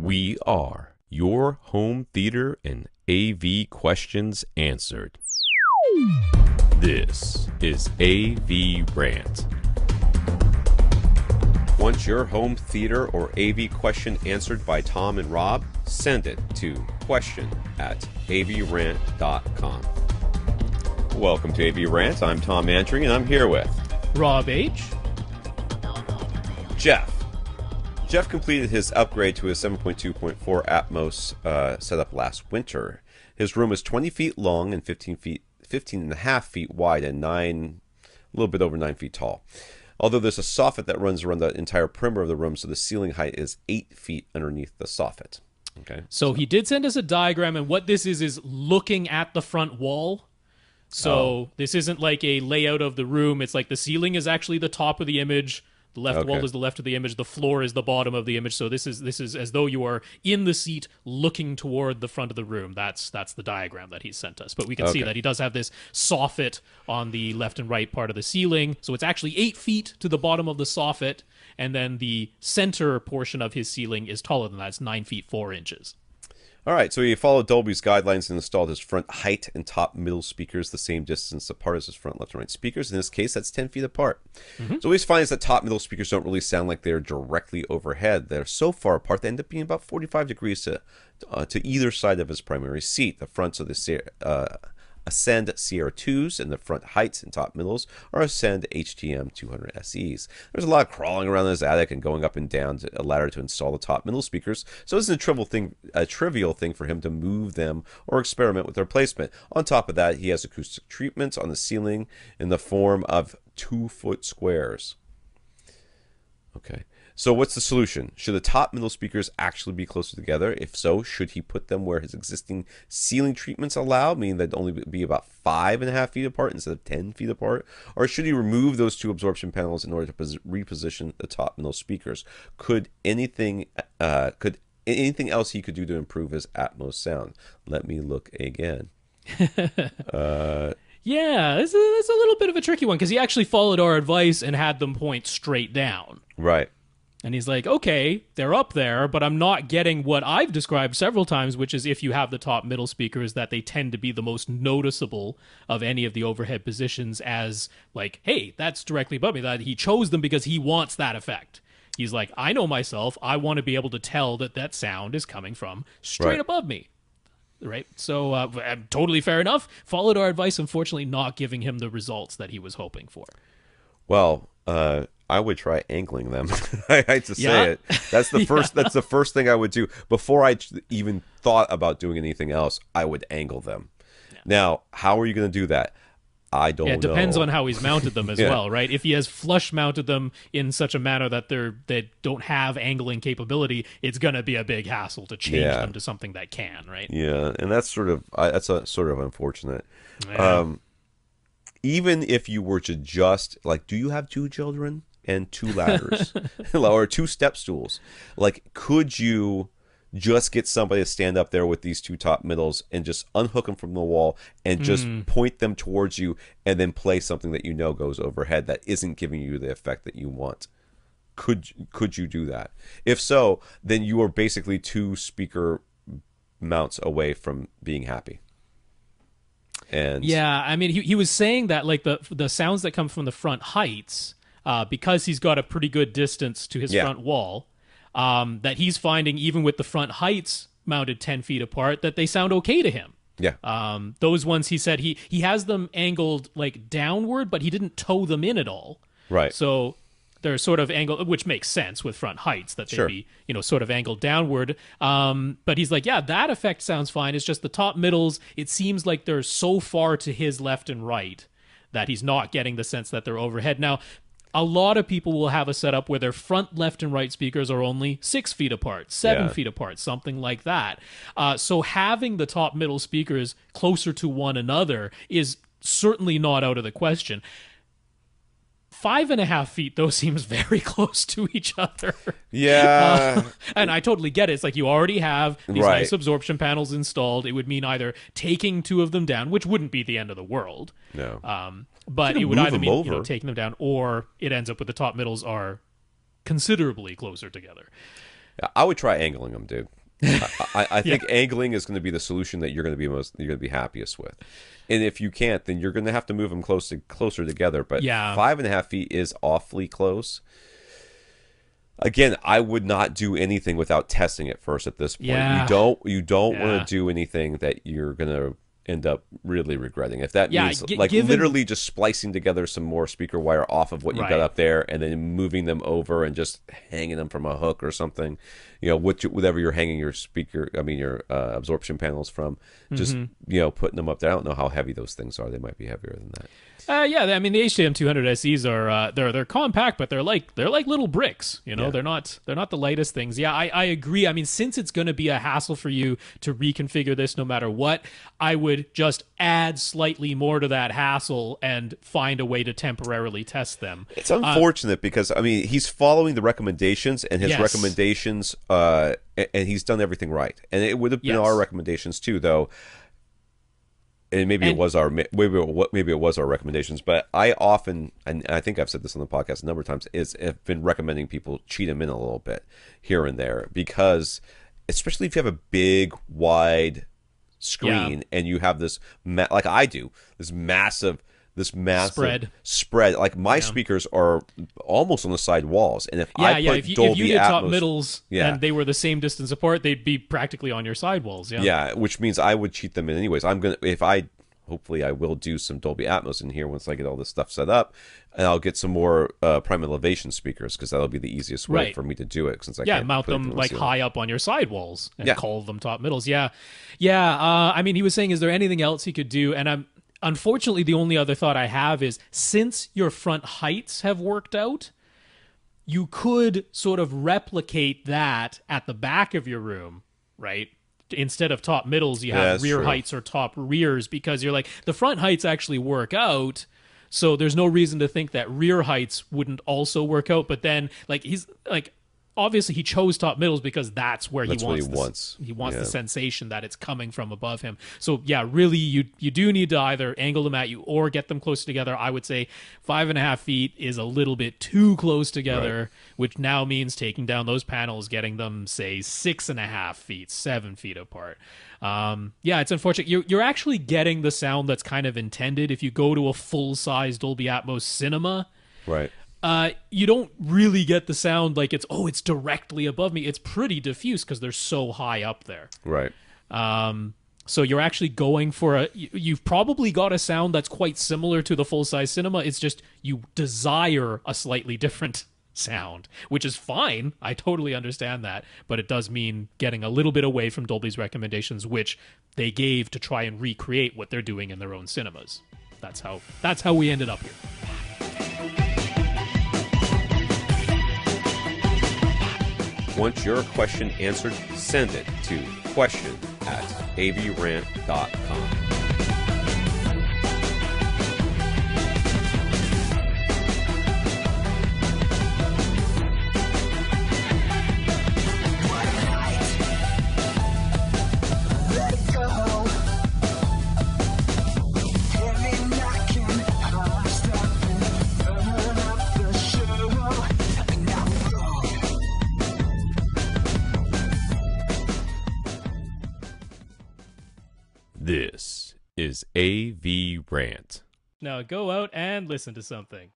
We are your home theater and AV questions answered. This is AVRant. Want your home theater or AV question answered by Tom and Rob? Send it to question@avrant.com. Welcome to AVRant. I'm Tom Andry, and I'm here with Rob H. Jeff. Jeff completed his upgrade to his 7.2.4 Atmos setup last winter. His room is 20 feet long and 15 and a half feet wide and a little bit over 9 feet tall. Although there's a soffit that runs around the entire perimeter of the room, so the ceiling height is 8 feet underneath the soffit. Okay. So he did send us a diagram, and what this is looking at the front wall. So this isn't like a layout of the room. It's like the ceiling is actually the top of the image. The left wall is the left of the image. The floor is the bottom of the image. So this is as though you are in the seat looking toward the front of the room. That's the diagram that he sent us. But we can see that he does have this soffit on the left and right part of the ceiling. So it's actually 8 feet to the bottom of the soffit. And then the center portion of his ceiling is taller than that. It's 9 feet 4 inches. All right, so he followed Dolby's guidelines and installed his front height and top middle speakers the same distance apart as his front left and right speakers. In this case, that's 10 feet apart. So what he's finding is that top middle speakers don't really sound like they're directly overhead. They're so far apart, they end up being about 45 degrees to either side of his primary seat. The fronts of the Ascend CR2s and the front heights and top middles are Ascend HTM 200 SEs. There's a lot of crawling around in his attic and going up and down a ladder to install the top middle speakers, so it's a trivial thing for him to move them or experiment with their placement. On top of that, he has acoustic treatments on the ceiling in the form of 2-foot squares. Okay. So what's the solution? Should the top middle speakers actually be closer together? If so, should he put them where his existing ceiling treatments allow, meaning they'd only be about 5.5 feet apart instead of 10 feet apart? Or should he remove those two absorption panels in order to reposition the top middle speakers? Could anything else he could do to improve his Atmos sound? Let me look again. Yeah, it's a little bit of a tricky one because he actually followed our advice and had them point straight down. Right. And he's like, okay, they're up there, but I'm not getting what I've described several times, which is if you have the top middle speakers, that they tend to be the most noticeable of any of the overhead positions as like, hey, that's directly above me. That he chose them because he wants that effect. He's like, I know myself. I want to be able to tell that sound is coming from straight above me. Right? So totally fair enough. Followed our advice, unfortunately not giving him the results that he was hoping for. Well, I would try angling them. I hate to say it. That's the first. That's the first thing I would do before I even thought about doing anything else. I would angle them. Yeah. Now, how are you going to do that? I don't know. It depends on how he's mounted them as well, right? If he has flush mounted them in such a manner that they don't have angling capability, it's going to be a big hassle to change them to something that can, right? Yeah, and that's sort of unfortunate. Yeah. Even if you were to just do you have 2 children and 2 ladders or 2 step stools? Could you just get somebody to stand up there with these 2 top middles and just unhook them from the wall and just point them towards you and then play something that you know goes overhead that isn't giving you the effect that you want? Could you do that? If so, then you are basically 2 speaker mounts away from being happy. And yeah, I mean, he was saying that the sounds that come from the front heights, because he's got a pretty good distance to his front wall, that he's finding even with the front heights mounted 10 feet apart, that they sound okay to him. Yeah. Those ones he said he has them angled downward, but he didn't toe them in at all. Right. So they're sort of angled, which makes sense with front heights that they'd be, sort of angled downward. But he's like, yeah, that effect sounds fine. It's just the top middles. It seems like they're so far to his left and right that he's not getting the sense that they're overhead. Now, a lot of people will have a setup where their front left and right speakers are only 6 feet apart, 7 feet apart, something like that. So having the top middle speakers closer to one another is certainly not out of the question. 5.5 feet, though, seems very close to each other. Yeah. And I totally get it. It's like you already have these nice absorption panels installed. It would mean either taking 2 of them down, which wouldn't be the end of the world. No. But it would either mean taking them down, or it ends up with the top middles are considerably closer together. I would try angling them, dude. I think angling is going to be the solution that you're going to be happiest with. And if you can't, then you're going to have to move them closer together. But Yeah. 5.5 feet is awfully close. Again, I would not do anything without testing it first at this point. Yeah. You don't want to do anything that you're going to end up really regretting. If that means literally just splicing together some more speaker wire off of what you got up there and then moving them over and just hanging them from a hook or something, whatever you're hanging your your absorption panels from, just putting them up there. I don't know how heavy those things are. They might be heavier than that. Yeah, I mean the HTM 200 SEs are they're compact, but they're like little bricks. They're not the lightest things. Yeah, I agree. I mean, since it's going to be a hassle for you to reconfigure this no matter what, I would just add slightly more to that hassle and find a way to temporarily test them. It's unfortunate because I mean he's following the recommendations, and his recommendations, and he's done everything right, and it would have been our recommendations too, though. And maybe it was our recommendations, but I often, and I think I've said this on the podcast a number of times, have been recommending people cheat them in a little bit here and there, because especially if you have a big wide screen and you have this like I do, this massive spread. Like my speakers are almost on the side walls, and if if you did Atmos, top middles and they were the same distance apart, they'd be practically on your side walls. Which means I would cheat them in anyways. Hopefully I will do some Dolby Atmos in here once I get all this stuff set up, and I'll get some more prime elevation speakers, because that'll be the easiest way for me to do it, since I can't mount them like high up on your side walls and call them top middles. I mean, he was saying, is there anything else he could do? And unfortunately, the only other thought I have is, since your front heights have worked out, you could sort of replicate that at the back of your room, right? Instead of top middles, you have rear heights or top rears, because you're like, the front heights actually work out, so there's no reason to think that rear heights wouldn't also work out. But then, he's like, obviously he chose top middles because that's where he wants the sensation that it's coming from above him. So really you do need to either angle them at you or get them close together. I would say 5.5 feet is a little bit too close together, which now means taking down those panels, getting them, say, 6.5 feet, 7 feet apart. It's unfortunate. You're actually getting the sound that's kind of intended if you go to a full-size Dolby Atmos cinema. Right. You don't really get the sound like it's directly above me. It's pretty diffuse because they're so high up there. Right. So you're actually going for you've probably got a sound that's quite similar to the full-size cinema. It's just you desire a slightly different sound, which is fine. I totally understand that. But it does mean getting a little bit away from Dolby's recommendations, which they gave to try and recreate what they're doing in their own cinemas. That's how we ended up here. Want your question answered? Send it to question@avrant.com. This is AVRant. Now go out and listen to something.